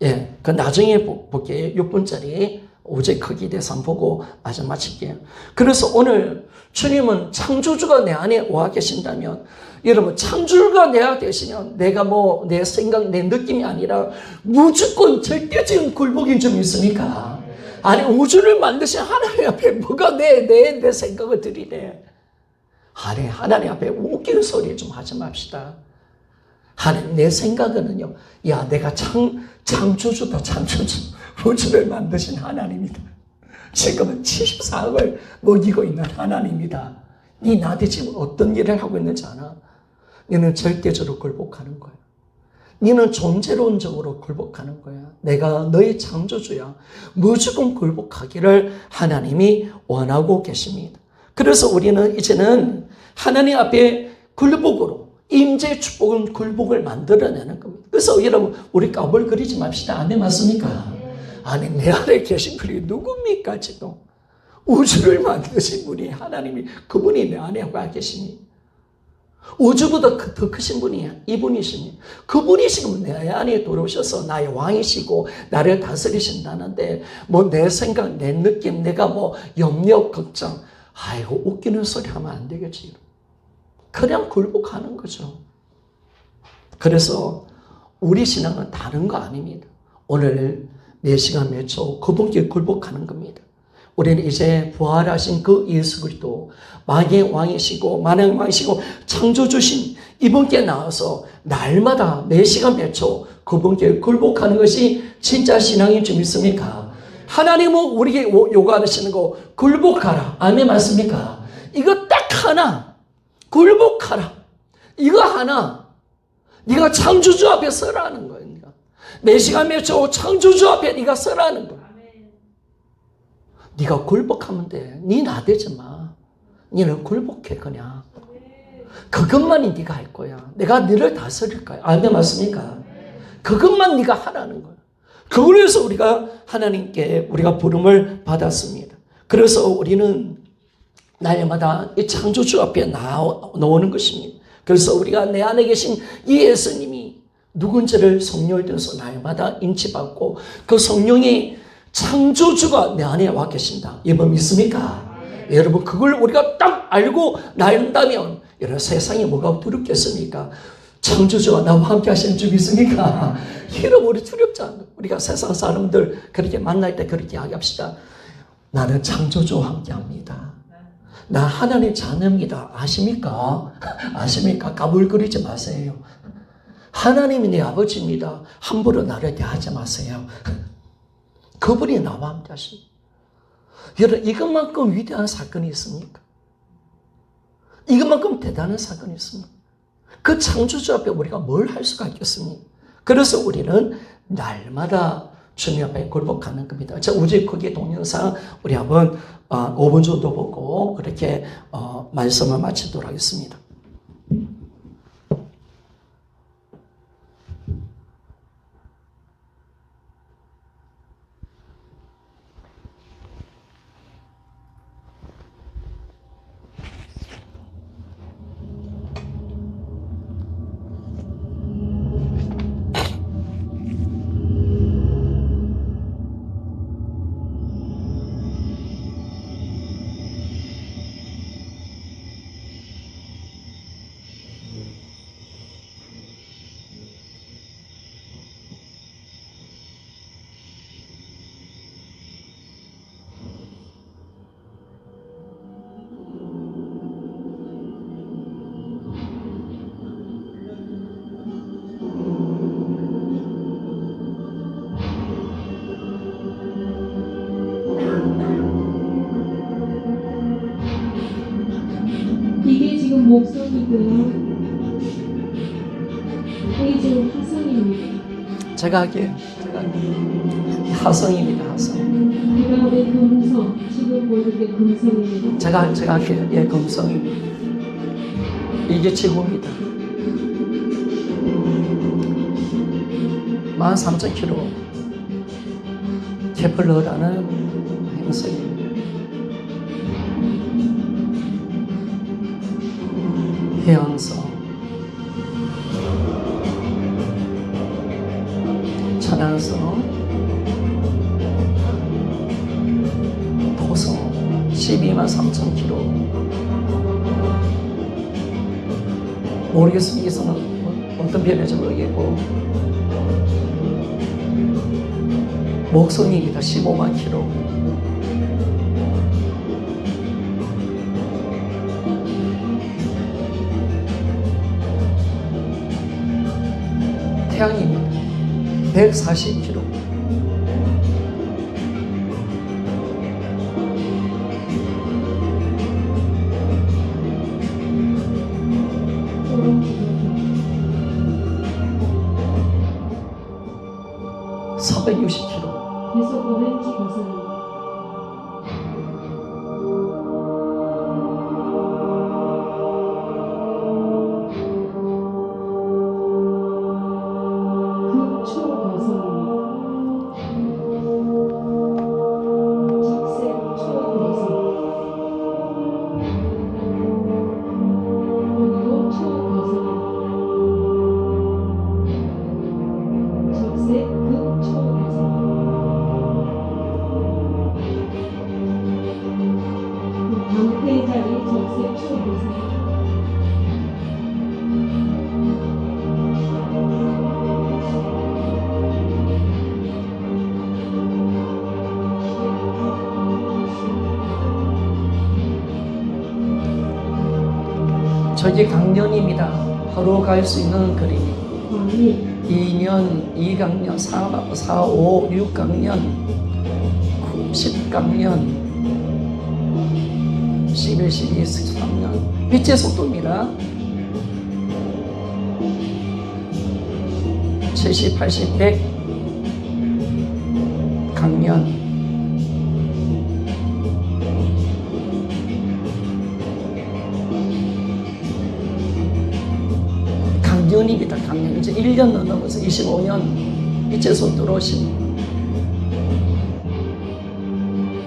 Speaker 1: 예, 그 나중에 볼게요. 6분짜리 우주의 크기에 대해서 한번 보고 마칠게요. 그래서 오늘 주님은 창조주가 내 안에 와 계신다면 여러분 창조주가 내 안에 계시면 내가 뭐 내 생각 내 느낌이 아니라 무조건 절대적인 굴복인 줄 믿습니까? 아니 우주를 만드신 하나님 앞에 뭐가 내 생각을 들이네. 아니 하나님 앞에 웃기는 소리 좀 하지 맙시다. 하나님 내 생각은요. 야 내가 창조주다 창조주. 우주를 만드신 하나님이다. 지금은 74억을 먹이고 있는 하나님이다. 네 나한테 지금 어떤 일을 하고 있는지 아나? 너는 절대적으로 굴복하는 거야. 너는 존재론적으로 굴복하는 거야. 내가 너의 창조주야. 무조건 굴복하기를 하나님이 원하고 계십니다. 그래서 우리는 이제는 하나님 앞에 굴복으로 임재 축복은 굴복을 만들어내는 겁니다. 그래서 여러분 우리 까불거리지 맙시다. 안 돼 맞습니까? 아니 내 안에 계신 분이 누굽니까 지금? 우주를 만드신 분이 하나님이 그분이 내 안에 와 계시니 우주보다 더 크신 분이 이분이시니 그분이 지금 내 안에 들어오셔서 나의 왕이시고 나를 다스리신다는데 뭐 내 생각 내 느낌 내가 뭐 염려 걱정 아이고 웃기는 소리 하면 안 되겠지. 그냥 굴복하는 거죠. 그래서 우리 신앙은 다른 거 아닙니다. 오늘 몇 시간 몇 초 그분께 굴복하는 겁니다. 우리는 이제 부활하신 그 예수 그리스도 만의 왕이시고 만왕의 왕이시고 창조주신 이분께 나와서 날마다 몇 시간 몇 초 그분께 굴복하는 것이 진짜 신앙인 줄 믿습니까? 하나님은 우리에게 요구하시는 거 굴복하라. 아멘 맞습니까? 이거 딱 하나 굴복하라. 이거 하나 네가 창조주 앞에 서라는 거예요. 몇 시간 몇 초 창조주 앞에 네가 서라는 거야. 네가 굴복하면 돼. 네 나대지 마. 너는 굴복해 그냥. 그것만이 네가 할 거야. 내가 너를 다스릴 거야. 아멘 맞습니까? 그것만 네가 하라는 거야. 그래서 우리가 하나님께 우리가 부름을 받았습니다. 그래서 우리는 날마다 이 창조주 앞에 나오는 것입니다. 그래서 우리가 내 안에 계신 이 예수님이 누군지를 성령을 통해서 날마다 인치받고 그 성령이 창조주가 내 안에 와 계신다. 여러분 믿습니까? 여러분 그걸 우리가 딱 알고 난다면 여러분 세상에 뭐가 두렵겠습니까? 창조주가 나와 함께 하시는 줄 믿습니까? 여러분 우리 두렵지 않아요. 우리가 세상 사람들 그렇게 만날 때 그렇게 이야기합시다. 나는 창조주와 함께 합니다. 나 하나님 자녀입니다. 아십니까? 아십니까? 까불거리지 마세요. 하나님이 내 아버지입니다. 함부로 나를 대하지 마세요. 그분이 나와 함께 하십니다. 여러분 이것만큼 위대한 사건이 있습니까? 이것만큼 대단한 사건이 있습니까? 그 창조주 앞에 우리가 뭘 할 수가 있겠습니까? 그래서 우리는 날마다 주님 앞에 굴복하는 겁니다. 자, 우주 크기 동영상 우리 한번 5분 정도 보고 그렇게 말씀을 마치도록 하겠습니다.
Speaker 2: 이게 지금 목성이고요. 이게 지금 화성입니다.
Speaker 1: 제가 할게요. 화성입니다. 화성.
Speaker 2: 그 다음에 금성. 지금 보이는 게 금성입니다.
Speaker 1: 제가 할게요. 예, 금성입니다. 이게 지구입니다. 13,000km 케플러라는 행성입니다. 해왕성, 천왕성, 토성 123,000km. 모르겠습니다. 이성은 어떤 변인지 모르겠고 목성입니다. 15만 km. 태양입니다. 140km.
Speaker 2: 계속 오렌지 가서요.
Speaker 1: 저게 강년입니다. 하루 갈 수 있는 그림.
Speaker 2: 광이
Speaker 1: 2년, 2강년, 4, 5, 6강년, 10강년, 11, 12, 13년. 빛의 속도입니다. 70, 80, 100 강년. 강년입니다. 강년. 이제 1년 넘어서 25년 빛의 속도로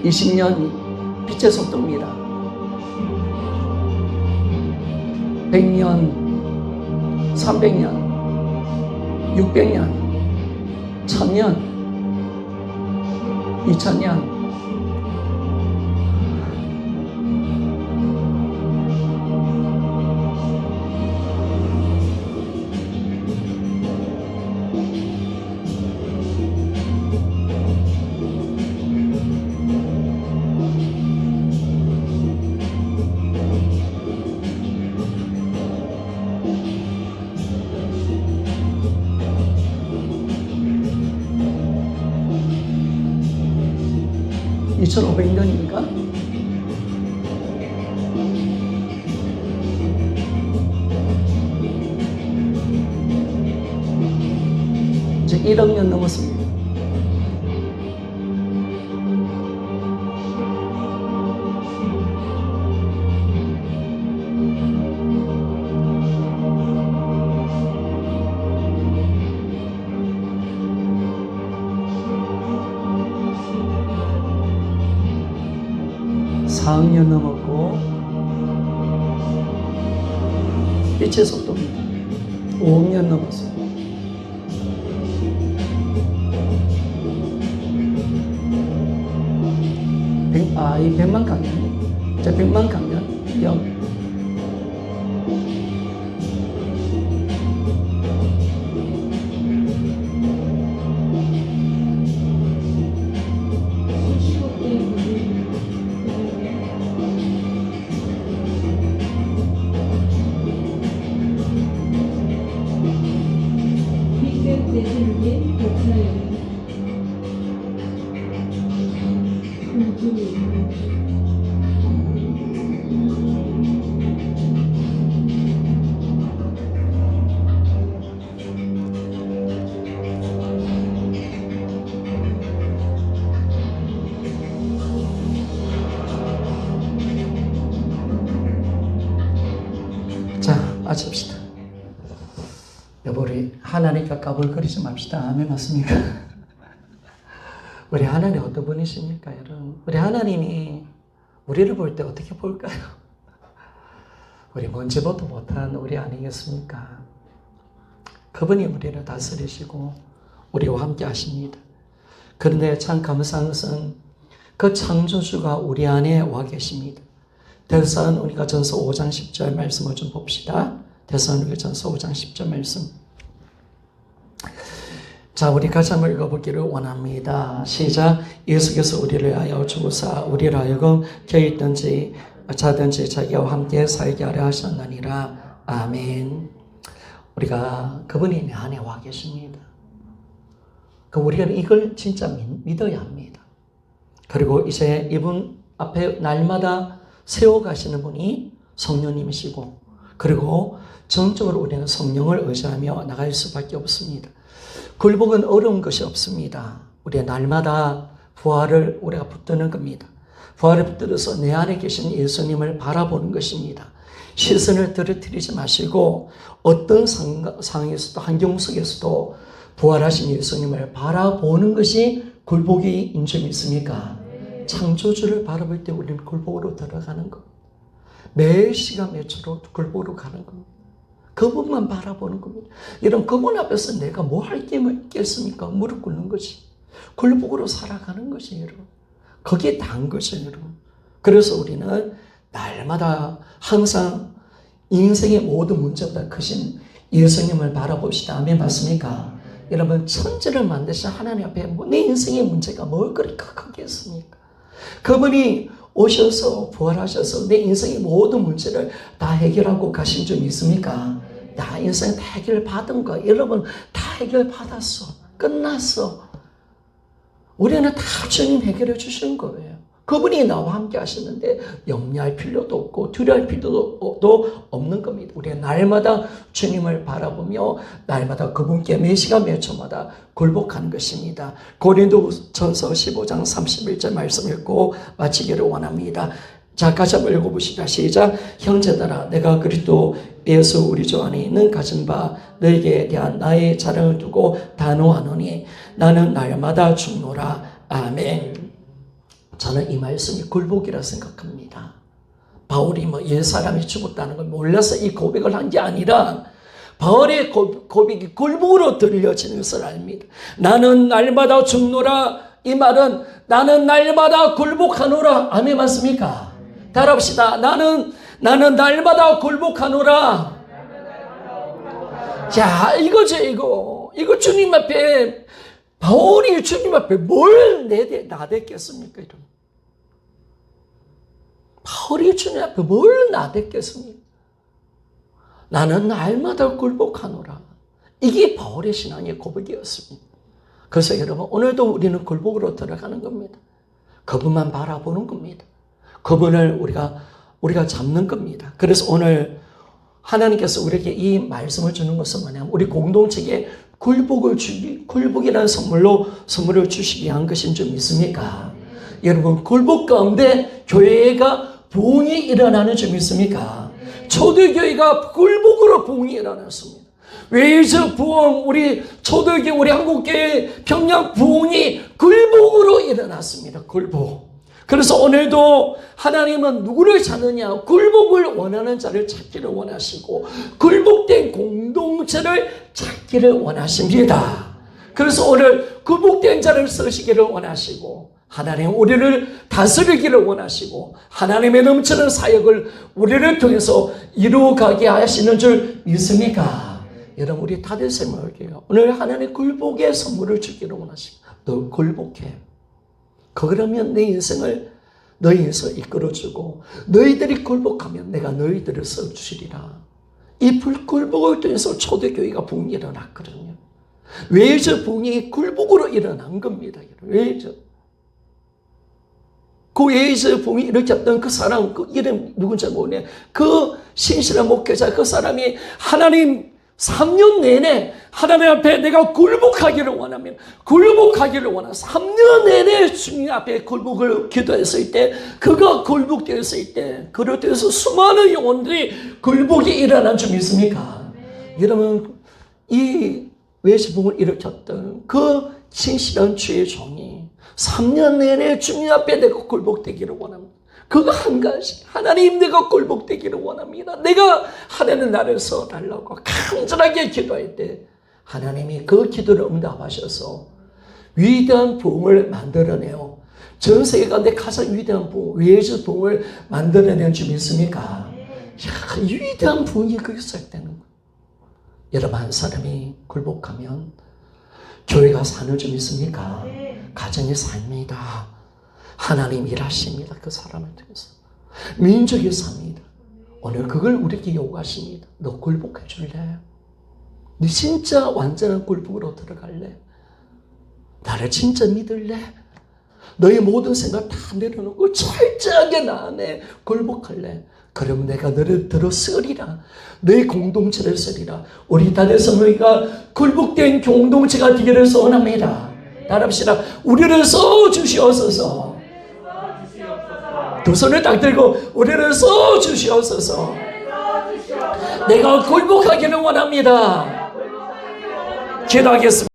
Speaker 1: 20년 빛의 속도입니다. 100년, 300년, 600년, 1000년, 2000년. (2500년입니까) 이제 1억 년 넘었습니다. (4억 년) 넘었고 빛의 속도입니다. (5억 년) 넘었습니다. 이 100만 강년, 자 100만 강년, 0.
Speaker 2: 수십억 개의 물이 빅뱅 대세의 복사에 우주
Speaker 1: 자, 아십시다. 여보, 우리 하나님과 까불거리지 맙시다. 아멘, 맞습니까? 우리 하나님 어떤 분이십니까, 여러분? 우리 하나님이 우리를 볼 때 어떻게 볼까요? 우리 먼지보도 못한 우리 아니겠습니까? 그분이 우리를 다스리시고 우리와 함께 하십니다. 그런데 참 감사한 것은 그 창조주가 우리 안에 와 계십니다. 데살로니가 전서 5장 10절 말씀을 좀 봅시다. 데살로니가 전서 5장 10절 말씀. 자, 우리 같이 한번 읽어보기를 원합니다. 시작. 예수께서 우리를 하여 주사 우리를 하여금 깨있든지 자든지 자기와 함께 살게 하려 하셨느니라. 아멘. 우리가 그분이 내 안에 와 계십니다. 우리가 이걸 진짜 믿어야 합니다. 그리고 이제 이분 앞에 날마다 세워가시는 분이 성령님이시고, 그리고 전적으로 우리는 성령을 의지하며 나갈 수밖에 없습니다. 굴복은 어려운 것이 없습니다. 우리가 날마다 부활을 우리가 붙드는 겁니다. 부활을 붙들어서 내 안에 계신 예수님을 바라보는 것입니다. 시선을 떨어뜨리지 마시고 어떤 상황에서도, 환경 속에서도 부활하신 예수님을 바라보는 것이 굴복인 점이 있습니까? 창조주를 바라볼 때 우리는 굴복으로 들어가는 겁니다. 매 시간 몇 초로 굴복으로 가는 겁니다. 그분만 바라보는 겁니다. 이런 그분 앞에서 내가 뭐 할 게 있겠습니까? 무릎 꿇는 것이. 굴복으로 살아가는 것이 여러분. 거기에 단 것이 여러분. 그래서 우리는 날마다 항상 인생의 모든 문제보다 크신 예수님을 바라봅시다. 아멘, 맞습니까? 여러분, 천지를 만드신 하나님 앞에 내 인생의 문제가 뭘 그렇게 크겠습니까? 그분이 오셔서 부활하셔서 내 인생의 모든 문제를 다 해결하고 가신 적 있습니까? 나 인생 다 해결 받은 거. 여러분 다 해결 받았어. 끝났어. 우리는 다 주님 해결해 주신 거예요. 그분이 나와 함께 하시는데 염려할 필요도 없고 두려워할 필요도 없는 겁니다. 우리는 날마다 주님을 바라보며 날마다 그분께 매 시간 매 초마다 굴복하는 것입니다. 고린도전서 15장 31절 말씀 읽고 마치기를 원합니다. 자, 같이 한번 읽어보시다. 시작. 형제들아, 내가 그리스도 예수 우리 주 안에 있는 가진 바 너에게 대한 나의 자랑을 두고 단호하노니 나는 날마다 죽노라. 아멘. 저는 이 말씀이 굴복이라 생각합니다. 바울이 옛사람이 죽었다는 걸 몰라서 이 고백을 한 게 아니라 바울의 고백이 굴복으로 들려지는 것을 압니다. 나는 날마다 죽노라. 이 말은 나는 날마다 굴복하노라. 아멘 맞습니까? 따라합시다. 나는 날마다 굴복하노라. 자, 이거죠, 이거. 이거 주님 앞에, 바울이 주님 앞에 뭘 나댔겠습니까? 바울이 주님 앞에 뭘 나댔겠습니까? 나는 날마다 굴복하노라. 이게 바울의 신앙의 고백이었습니다. 그래서 여러분, 오늘도 우리는 굴복으로 들어가는 겁니다. 그분만 바라보는 겁니다. 그분을 우리가 잡는 겁니다. 그래서 오늘 하나님께서 우리에게 이 말씀을 주는 것은 뭐냐면 우리 공동체에 굴복이라는 선물을 주시기 위한 것인 줄 믿습니까? 여러분, 굴복 가운데 교회가 부흥이 일어나는 줄 믿습니까? 초대교회가 굴복으로 부흥이 일어났습니다. 웨일즈 부흥, 우리 초대교회, 우리 한국교회 평양 부흥이 굴복으로 일어났습니다. 굴복. 그래서 오늘도 하나님은 누구를 찾느냐? 굴복을 원하는 자를 찾기를 원하시고 굴복된 공동체를 찾기를 원하십니다. 그래서 오늘 굴복된 자를 쓰시기를 원하시고 하나님 우리를 다스리기를 원하시고 하나님의 넘치는 사역을 우리를 통해서 이루어가게 하시는 줄 믿습니까? 여러분 우리 다들 생각할게요. 오늘 하나님 굴복의 선물을 주기를 원하십니다. 너 굴복해. 그러면 내 인생을 너희에서 이끌어주고 너희들이 굴복하면 내가 너희들을 써주시리라. 이 굴복을 통해서 초대교회가 부흥이 일어났거든요. 웨일즈 부흥이 굴복으로 일어난 겁니다. 웨일즈. 그 웨일즈 부흥이 일으켰던 그 사람, 그 이름 누군지 모르네. 그 신실한 목회자, 그 사람이 하나님 3년 내내 하나님 앞에 내가 굴복하기를 원하면 굴복하기를 원해서 3년 내내 주님 앞에 굴복을 기도했을 때 그가 굴복되었을 때 그를 통해서 수많은 영혼들이 굴복이 일어난 줄 믿습니까? 여러분 이 외시봉을 일으켰던 그 신실한 주의 종이 3년 내내 주님 앞에 내가 굴복되기를 원합니다. 그거 한 가지. 하나님 내가 굴복되기를 원합니다. 내가 하나님 나를 써달라고 간절하게 기도할 때 하나님이 그 기도를 응답하셔서 위대한 부흥을 만들어내요. 전 세계 가운데 가장 위대한 부흥, 웨일즈 부흥을 만들어낸 줄 믿습니까? 야, 위대한 부흥이 그게 시작되는 거예요. 여러분 한 사람이 굴복하면 교회가 사는 줄 믿습니까? 가정이 삽니다. 하나님 일하십니다. 그 사람을 통해서. 민족이 삽니다. 오늘 그걸 우리에게 요구하십니다. 너 굴복해 줄래? 너 진짜 완전한 굴복으로 들어갈래? 나를 진짜 믿을래? 너의 모든 생각 다 내려놓고 철저하게 나 안에 굴복할래? 그럼 내가 너를 들어 쓰리라. 너의 공동체를 쓰리라. 우리 다대서 너희가 굴복된 공동체가 되기를 소원합니다. 따라합시다. 우리를 써주시옵소서. 두 손을 딱 들고 우리를 써주시옵소서. 내가 굴복하기를 원합니다. 기도하겠습니다.